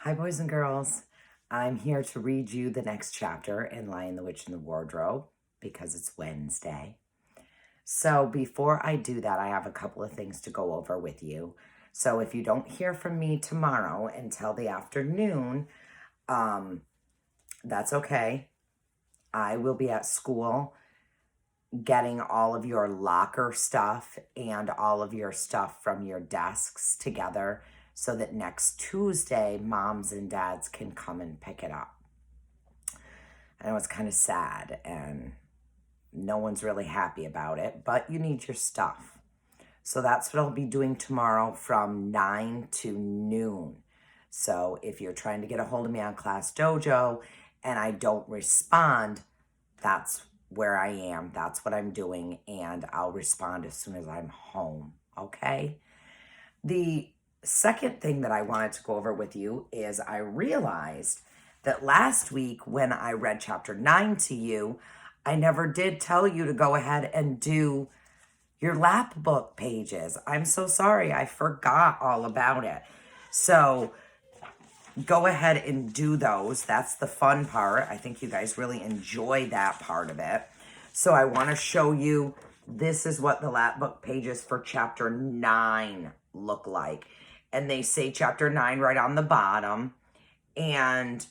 Hi, boys and girls. I'm here to read you the next chapter in Lion, the Witch, and the Wardrobe because it's Wednesday. So before I do that, I have a couple of things to go over with you. So if you don't hear from me tomorrow until the afternoon, that's okay. I will be at school getting all of your locker stuff and all of your stuff from your desks together so that next Tuesday, moms and dads can come and pick it up. I know it's kind of sad and no one's really happy about it, but you need your stuff. So that's what I'll be doing tomorrow from 9 to noon. So if you're trying to get a hold of me on Class Dojo and I don't respond, that's where I am. That's what I'm doing, and I'll respond as soon as I'm home, okay? The second thing that I wanted to go over with you is I realized that last week when I read chapter 9 to you, I never did tell you to go ahead and do your lap book pages. I'm so sorry. I forgot all about it. So go ahead and do those. That's the fun part. I think you guys really enjoy that part of it. So I want to show you, this is what the lap book pages for chapter 9 look like. And they say chapter 9 right on the bottom. And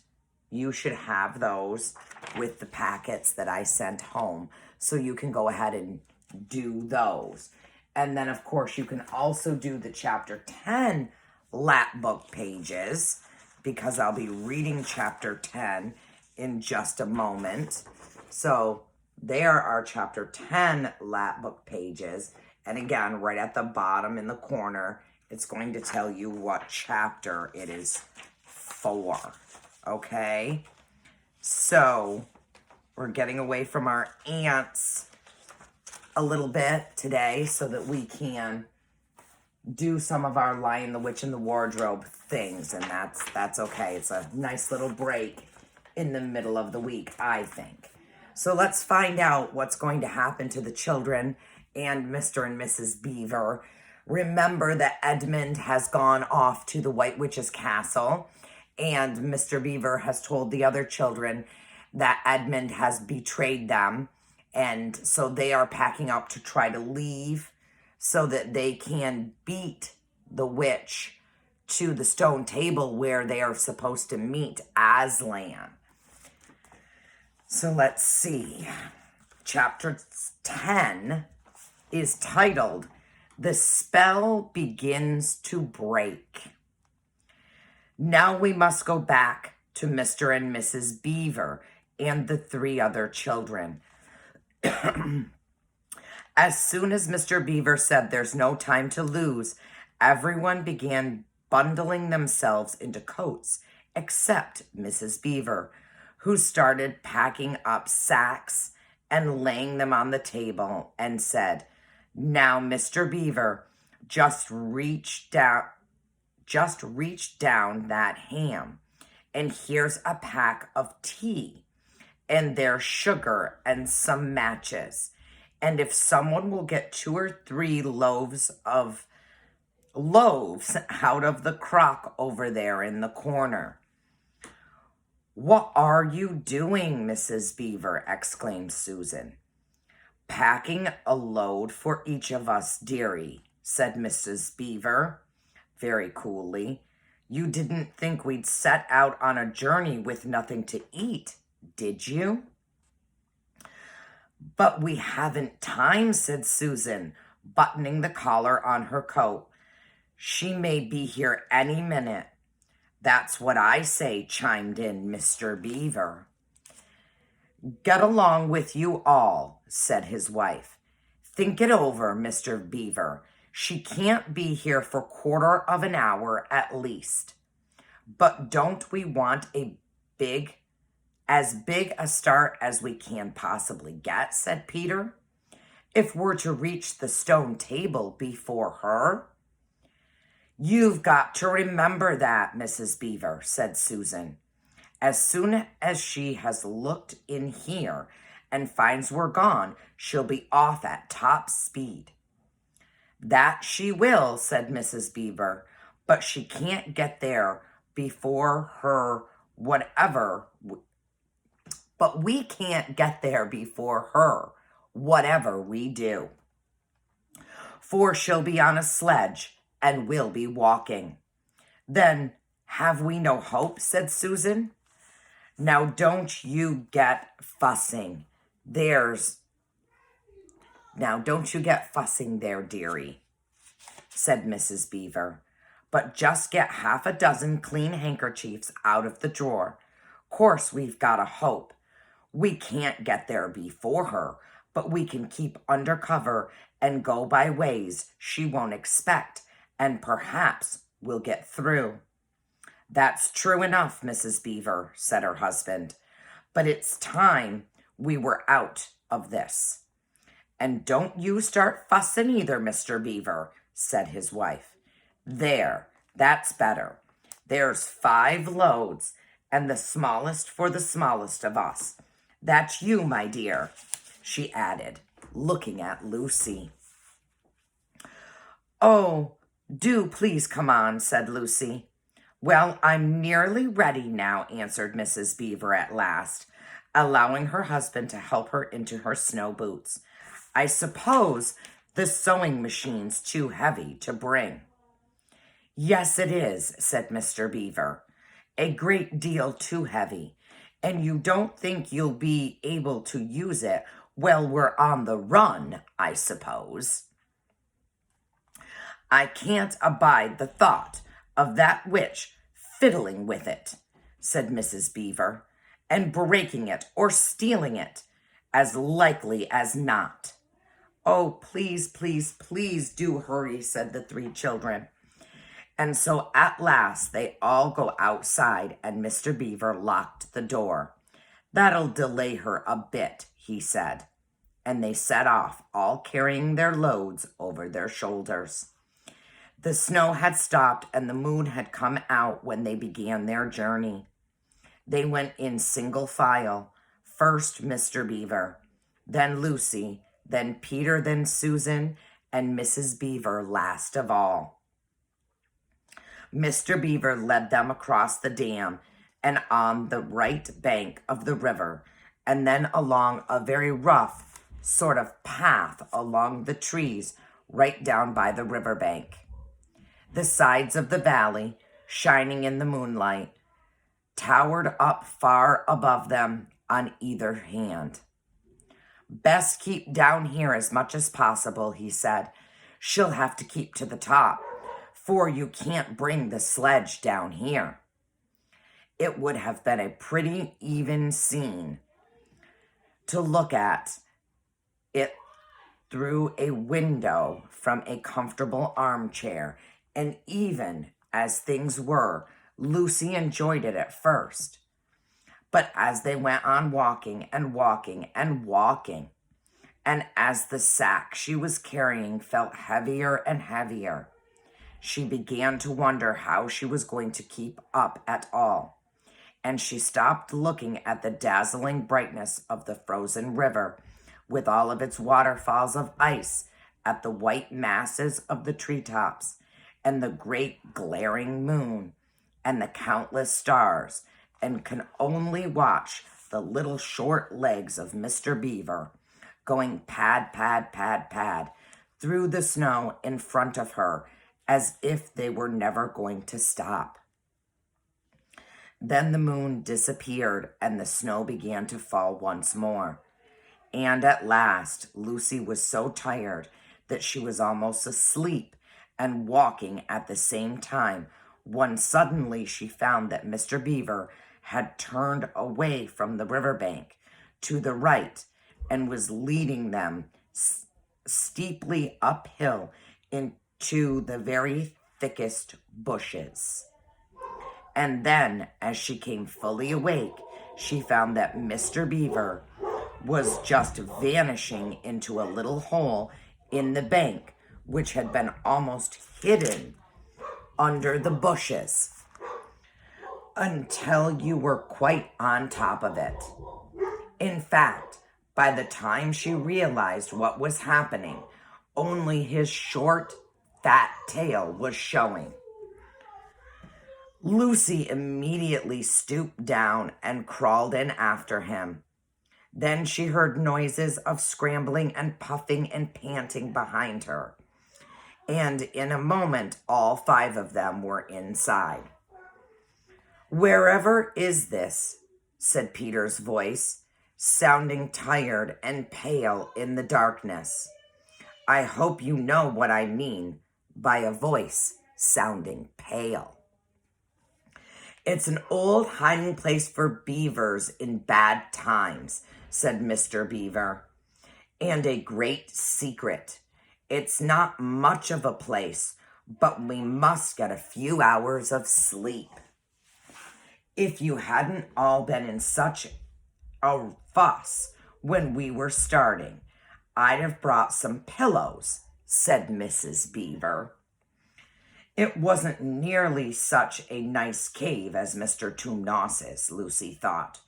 you should have those with the packets that I sent home. So you can go ahead and do those. And then, of course, you can also do the chapter 10 lap book pages, because I'll be reading chapter 10 in just a moment. So there are chapter 10 lap book pages. And again, right at the bottom in the corner, it's going to tell you what chapter it is for. Okay? So we're getting away from our ants a little bit today so that we can do some of our Lion, the Witch, and the Wardrobe things, and that's okay. It's a nice little break in the middle of the week, I think. So let's find out what's going to happen to the children and Mr. and Mrs. Beaver. Remember that Edmund has gone off to the White Witch's castle, and Mr. Beaver has told the other children that Edmund has betrayed them, and so they are packing up to try to leave so that they can beat the witch to the stone table where they are supposed to meet Aslan. So let's see. Chapter 10 is titled, "The Spell Begins to Break." Now we must go back to Mr. and Mrs. Beaver and the 3 other children. As soon as Mr. Beaver said there's no time to lose, everyone began bundling themselves into coats, except Mrs. Beaver, who started packing up sacks and laying them on the table and said, "Now, Mr. Beaver, just reach down that ham, and here's a pack of tea, and there's sugar and some matches. And if someone will get 2 or 3 loaves out of the crock over there in the corner." "What are you doing, Mrs. Beaver?" exclaimed Susan. "Packing a load for each of us, dearie," said Mrs. Beaver very coolly. "You didn't think we'd set out on a journey with nothing to eat, did you?" "But we haven't time," said Susan, buttoning the collar on her coat. "She may be here any minute." "That's what I say," chimed in Mr. Beaver. "Get along with you all," said his wife. "Think it over, Mr. Beaver. She can't be here for 1/4 of an hour at least." "But don't we want as big a start as we can possibly get," said Peter, "if we're to reach the stone table before her?" "You've got to remember that, Mrs. Beaver," said Susan. "As soon as she has looked in here and finds we're gone, she'll be off at top speed." "That she will," said Mrs. Beaver, "but she can't get there before her whatever, but we can't get there before her, whatever we do. For she'll be on a sledge and we'll be walking. Then have we no hope, said Susan. Now don't you get fussing. Now don't you get fussing there, dearie, said Mrs. Beaver. But just get half a dozen clean handkerchiefs out of the drawer. Course we've got a hope. We can't get there before her, but we can keep under cover and go by ways she won't expect, and perhaps we'll get through. That's true enough, Mrs. Beaver, said her husband. But it's time we were out of this. And don't you start fussing either, Mr. Beaver, said his wife. There, that's better. There's 5 loads, and the smallest for the smallest of us. That's you, my dear, she added, looking at Lucy. Oh, do please come on, said Lucy. Well, I'm nearly ready now, answered Mrs. Beaver at last, allowing her husband to help her into her snow boots. I suppose the sewing machine's too heavy to bring. Yes, it is, said Mr. Beaver. A great deal too heavy. And you don't think you'll be able to use it while we're on the run, I suppose. I can't abide the thought of that witch fiddling with it, said Mrs. Beaver, and breaking it or stealing it, as likely as not. Oh, please, please, please do hurry, said the 3 children. And so at last they all go outside and Mr. Beaver locked the door. That'll delay her a bit, he said. And they set off, all carrying their loads over their shoulders. The snow had stopped and the moon had come out when they began their journey. They went in single file. First Mr. Beaver, then Lucy, then Peter, then Susan, and Mrs. Beaver last of all. Mr. Beaver led them across the dam and on the right bank of the river, and then along a very rough sort of path along the trees right down by the riverbank. The sides of the valley, shining in the moonlight, towered up far above them on either hand. Best keep down here as much as possible, he said. She'll have to keep to the top, for you can't bring the sledge down here. It would have been a pretty even scene to look at it through a window from a comfortable armchair, and even as things were, Lucy enjoyed it at first. But as they went on walking and walking and walking, and as the sack she was carrying felt heavier and heavier, she began to wonder how she was going to keep up at all. And she stopped looking at the dazzling brightness of the frozen river with all of its waterfalls of ice, at the white masses of the treetops, and the great glaring moon, and the countless stars, and can only watch the little short legs of Mr. Beaver going pad, pad, pad, pad through the snow in front of her as if they were never going to stop. Then the moon disappeared and the snow began to fall once more. And at last, Lucy was so tired that she was almost asleep and walking at the same time when suddenly she found that Mr. Beaver had turned away from the riverbank to the right and was leading them steeply uphill into the very thickest bushes. And then, as she came fully awake, she found that Mr. Beaver was just vanishing into a little hole in the bank, which had been almost hidden under the bushes until you were quite on top of it. In fact, by the time she realized what was happening, only his short, fat tail was showing. Lucy immediately stooped down and crawled in after him. Then she heard noises of scrambling and puffing and panting behind her. And in a moment, all 5 of them were inside. "Wherever is this?" said Peter's voice, sounding tired and pale in the darkness. I hope you know what I mean by a voice sounding pale. "It's an old hiding place for beavers in bad times," said Mr. Beaver, "and a great secret. It's not much of a place, but we must get a few hours of sleep." "If you hadn't all been in such a fuss when we were starting, I'd have brought some pillows," said Mrs. Beaver. It wasn't nearly such a nice cave as Mr. Tumnus's, Lucy thought.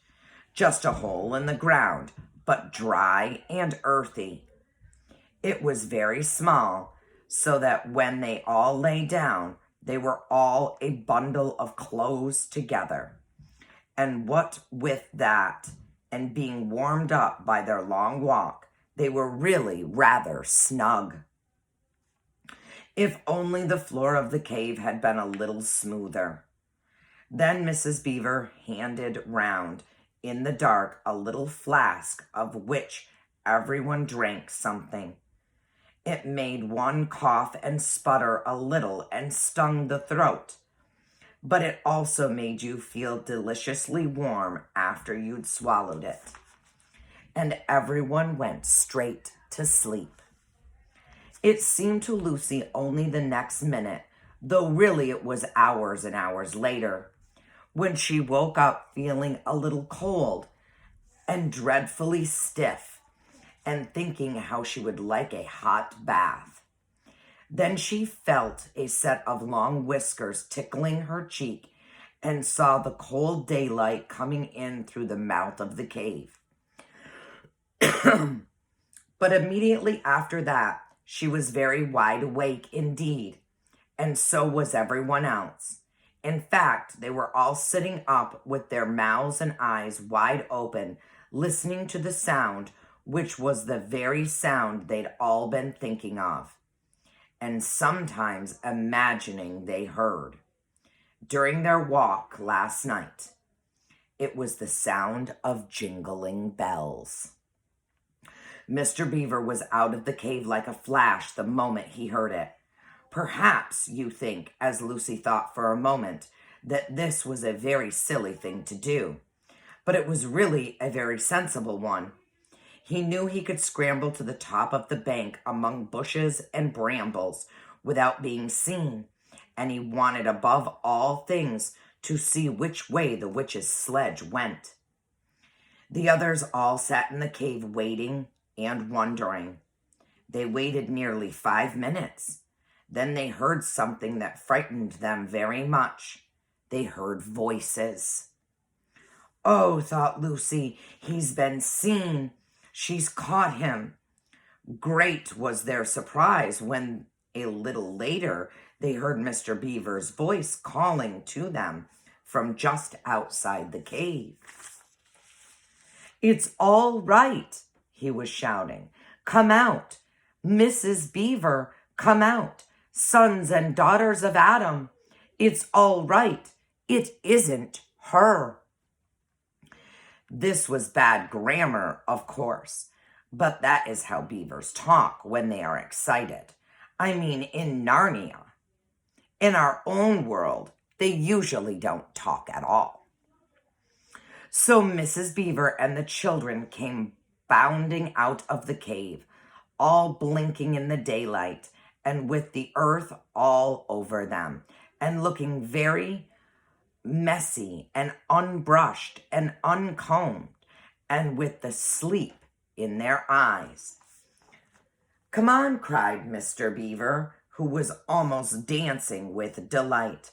Just a hole in the ground, but dry and earthy. It was very small, so that when they all lay down, they were all a bundle of clothes together. And what with that, and being warmed up by their long walk, they were really rather snug. If only the floor of the cave had been a little smoother. Then Mrs. Beaver handed round in the dark a little flask of which everyone drank something. It made one cough and sputter a little and stung the throat, but it also made you feel deliciously warm after you'd swallowed it. And everyone went straight to sleep. It seemed to Lucy only the next minute, though really it was hours and hours later, when she woke up feeling a little cold and dreadfully stiff and thinking how she would like a hot bath. Then she felt a set of long whiskers tickling her cheek and saw the cold daylight coming in through the mouth of the cave. But immediately after that, she was very wide awake indeed, and so was everyone else. In fact, they were all sitting up with their mouths and eyes wide open, listening to the sound, which was the very sound they'd all been thinking of, and sometimes imagining they heard during their walk last night. It was the sound of jingling bells. Mr. Beaver was out of the cave like a flash the moment he heard it. Perhaps you think, as Lucy thought for a moment, that this was a very silly thing to do, but it was really a very sensible one. He knew he could scramble to the top of the bank among bushes and brambles without being seen, and he wanted above all things to see which way the witch's sledge went. The others all sat in the cave waiting and wondering. They waited nearly 5 minutes. Then they heard something that frightened them very much. They heard voices. "Oh," thought Lucy, "he's been seen. She's caught him." Great was their surprise when, a little later, they heard Mr. Beaver's voice calling to them from just outside the cave. "It's all right," he was shouting. "Come out. Mrs. Beaver, come out. Sons and daughters of Adam. It's all right. It isn't her." This was bad grammar, of course, but that is how beavers talk when they are excited. I mean, in Narnia. In our own world, they usually don't talk at all. So Mrs. Beaver and the children came bounding out of the cave, all blinking in the daylight, and with the earth all over them, and looking very messy and unbrushed and uncombed, and with the sleep in their eyes. "Come on," cried Mr. Beaver, who was almost dancing with delight.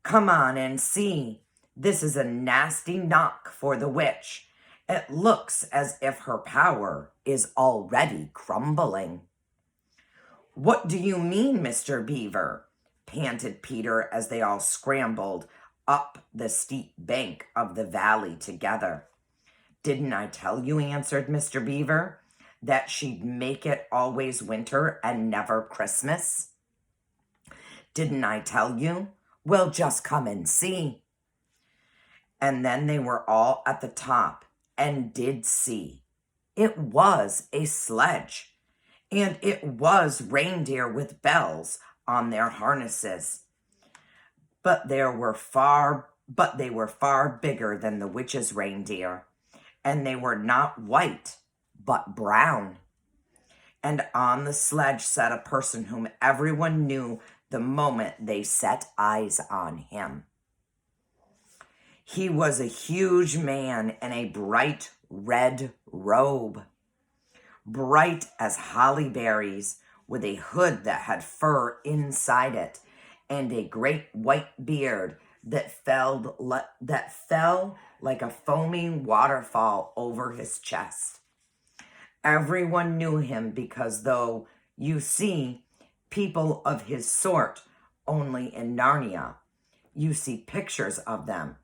"Come on and see. This is a nasty knock for the witch. It looks as if her power is already crumbling." "What do you mean, Mr. Beaver?" panted Peter as they all scrambled up the steep bank of the valley together. Didn't I tell you, answered Mr. Beaver, that she'd make it always winter and never Christmas? Didn't I tell you? Well, just come and see. And then they were all at the top and did see. It was a sledge, and it was reindeer with bells on their harnesses. But they were far bigger than the witch's reindeer, and they were not white, but brown. And on the sledge sat a person whom everyone knew the moment they set eyes on him. He was a huge man in a bright red robe, bright as holly berries, with a hood that had fur inside it, and a great white beard that fell like a foaming waterfall over his chest. Everyone knew him because, though you see people of his sort only in Narnia, you see pictures of them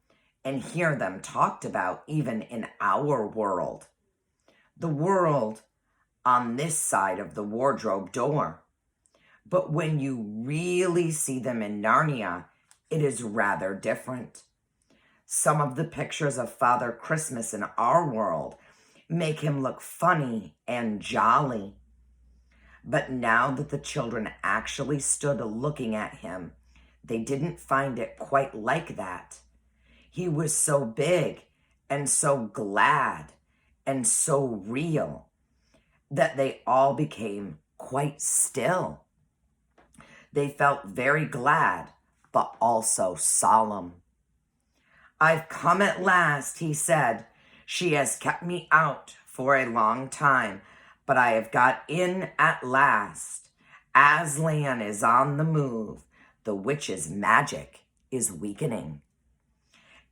and hear them talked about even in our world, the world on this side of the wardrobe door. But when you really see them in Narnia, it is rather different. Some of the pictures of Father Christmas in our world make him look funny and jolly. But now that the children actually stood looking at him, they didn't find it quite like that. He was so big and so glad and so real that they all became quite still. They felt very glad, but also solemn. I've come at last, he said. She has kept me out for a long time, but I have got in at last. Aslan is on the move. The witch's magic is weakening.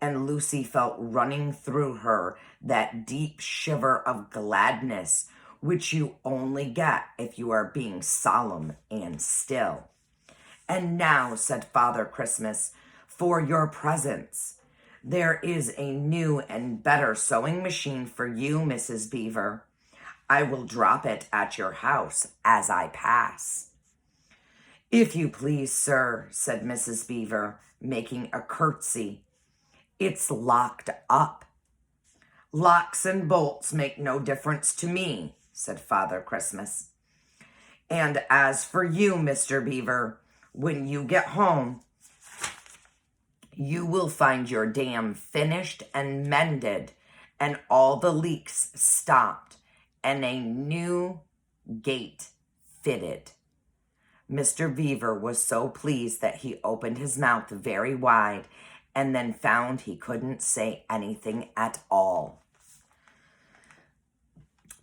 And Lucy felt running through her that deep shiver of gladness, which you only get if you are being solemn and still. And now, said Father Christmas, for your presents. There is a new and better sewing machine for you, Mrs. Beaver. I will drop it at your house as I pass. If you please, sir, said Mrs. Beaver, making a curtsy. It's locked up. Locks and bolts make no difference to me, said Father Christmas. And as for you, Mr. Beaver, when you get home, you will find your dam finished and mended, and all the leaks stopped, and a new gate fitted. Mr. Beaver was so pleased that he opened his mouth very wide and then found he couldn't say anything at all.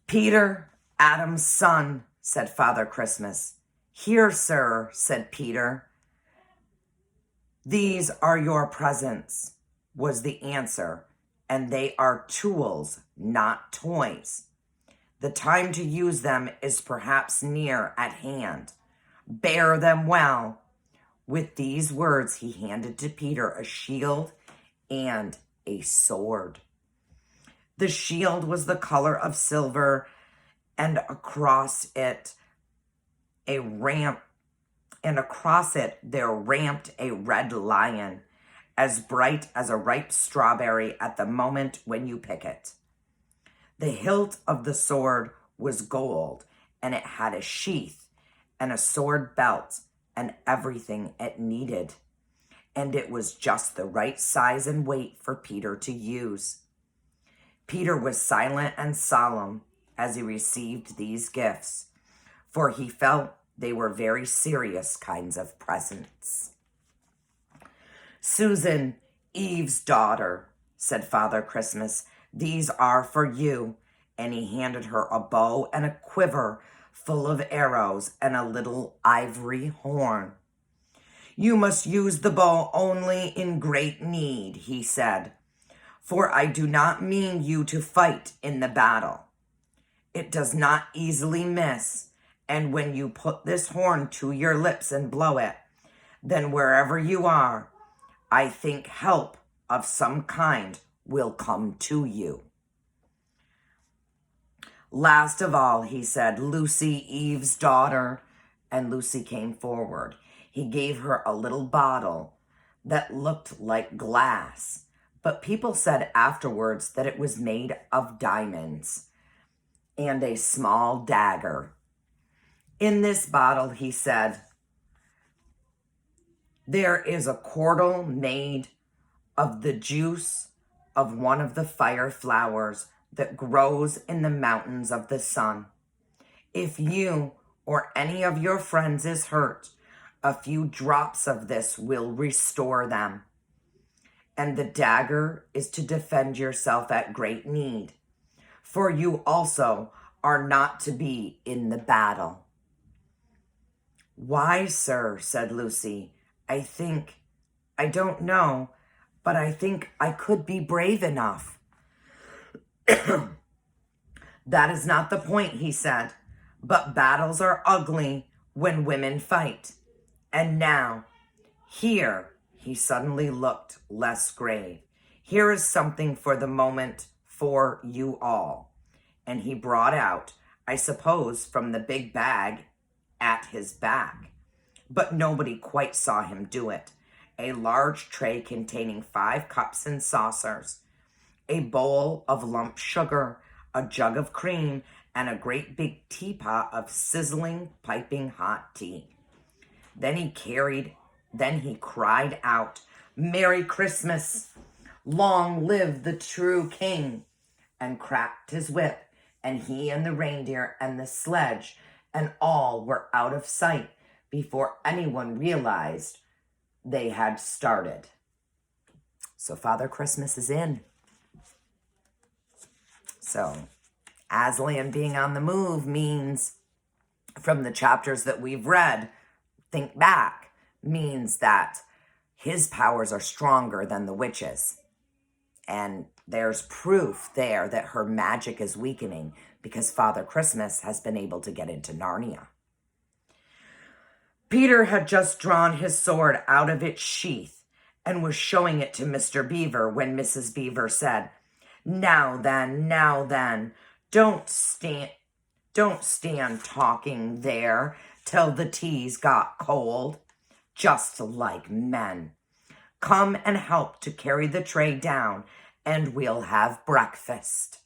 Peter, Adam's son, said Father Christmas. Here, sir, said Peter. These are your presents, was the answer, and they are tools, not toys. The time to use them is perhaps near at hand. Bear them well. With these words, he handed to Peter a shield and a sword. The shield was the color of silver, and across it there ramped a red lion, as bright as a ripe strawberry at the moment when you pick it. The hilt of the sword was gold, and it had a sheath and a sword belt and everything it needed. And it was just the right size and weight for Peter to use. Peter was silent and solemn as he received these gifts, for he felt they were very serious kinds of presents. Susan, Eve's daughter, said Father Christmas, these are for you. And he handed her a bow and a quiver full of arrows and a little ivory horn. You must use the bow only in great need, he said, for I do not mean you to fight in the battle. It does not easily miss, and when you put this horn to your lips and blow it, then wherever you are, I think help of some kind will come to you. Last of all, he said, Lucy, Eve's daughter, and Lucy came forward. He gave her a little bottle that looked like glass, but people said afterwards that it was made of diamonds, and a small dagger. In this bottle, he said, there is a cordial made of the juice of one of the fire flowers that grows in the mountains of the sun. If you or any of your friends is hurt, a few drops of this will restore them. And the dagger is to defend yourself at great need, for you also are not to be in the battle. Why, sir, said Lucy, I don't know, but I think I could be brave enough. That is not the point, he said, but battles are ugly when women fight. And now, here, he suddenly looked less grave. Here is something for the moment for you all. And he brought out, I suppose, from the big bag at his back, but nobody quite saw him do it, a large tray containing 5 cups and saucers, a bowl of lump sugar, a jug of cream, and a great big teapot of sizzling, piping hot tea. Then he cried out, Merry Christmas! Long live the true king! And cracked his whip, and he and the reindeer and the sledge and all were out of sight before anyone realized they had started. So Father Christmas is in. So Aslan being on the move means, from the chapters that we've read, think back, means that his powers are stronger than the witches. And there's proof there that her magic is weakening because Father Christmas has been able to get into Narnia. Peter had just drawn his sword out of its sheath and was showing it to Mr. Beaver when Mrs. Beaver said, now then, don't stand talking there till the tea's got cold, just like men. Come and help to carry the tray down, and we'll have breakfast.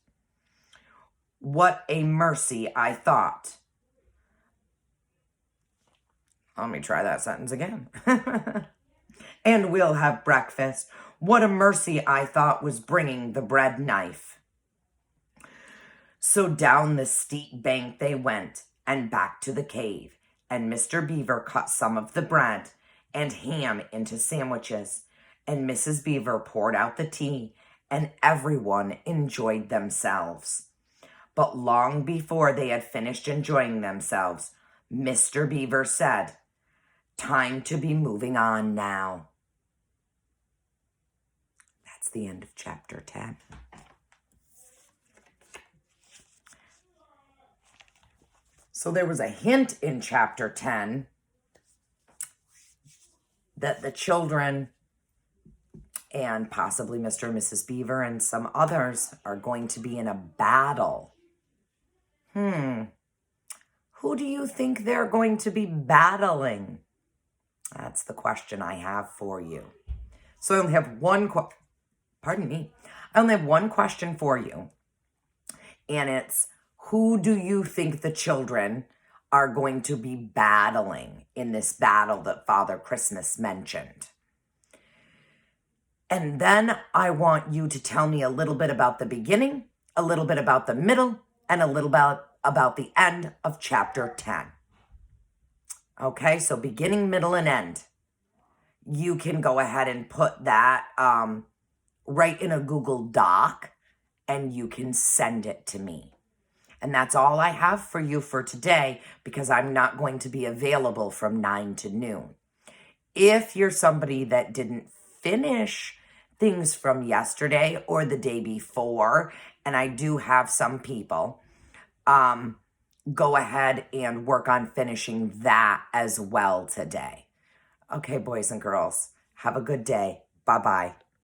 What a mercy, I thought. Let me try that sentence again. And we'll have breakfast. What a mercy, I thought, was bringing the bread knife. So down the steep bank they went, and back to the cave, and Mr. Beaver cut some of the bread and ham into sandwiches, and Mrs. Beaver poured out the tea, and everyone enjoyed themselves. But long before they had finished enjoying themselves, Mr. Beaver said, time to be moving on now. That's the end of chapter 10. So there was a hint in chapter 10 that the children and possibly Mr. and Mrs. Beaver and some others are going to be in a battle. Who do you think they're going to be battling? That's the question I have for you. So I only have I only have one question for you. And it's, who do you think the children are going to be battling in this battle that Father Christmas mentioned? And then I want you to tell me a little bit about the beginning, a little bit about the middle, and a little about the end of chapter 10. Okay, so beginning, middle, and end. You can go ahead and put that right in a Google Doc, and you can send it to me. And that's all I have for you for today, because I'm not going to be available from 9 to noon. If you're somebody that didn't finish things from yesterday or the day before, and I do have some people, go ahead and work on finishing that as well today. Okay, boys and girls, have a good day. Bye bye.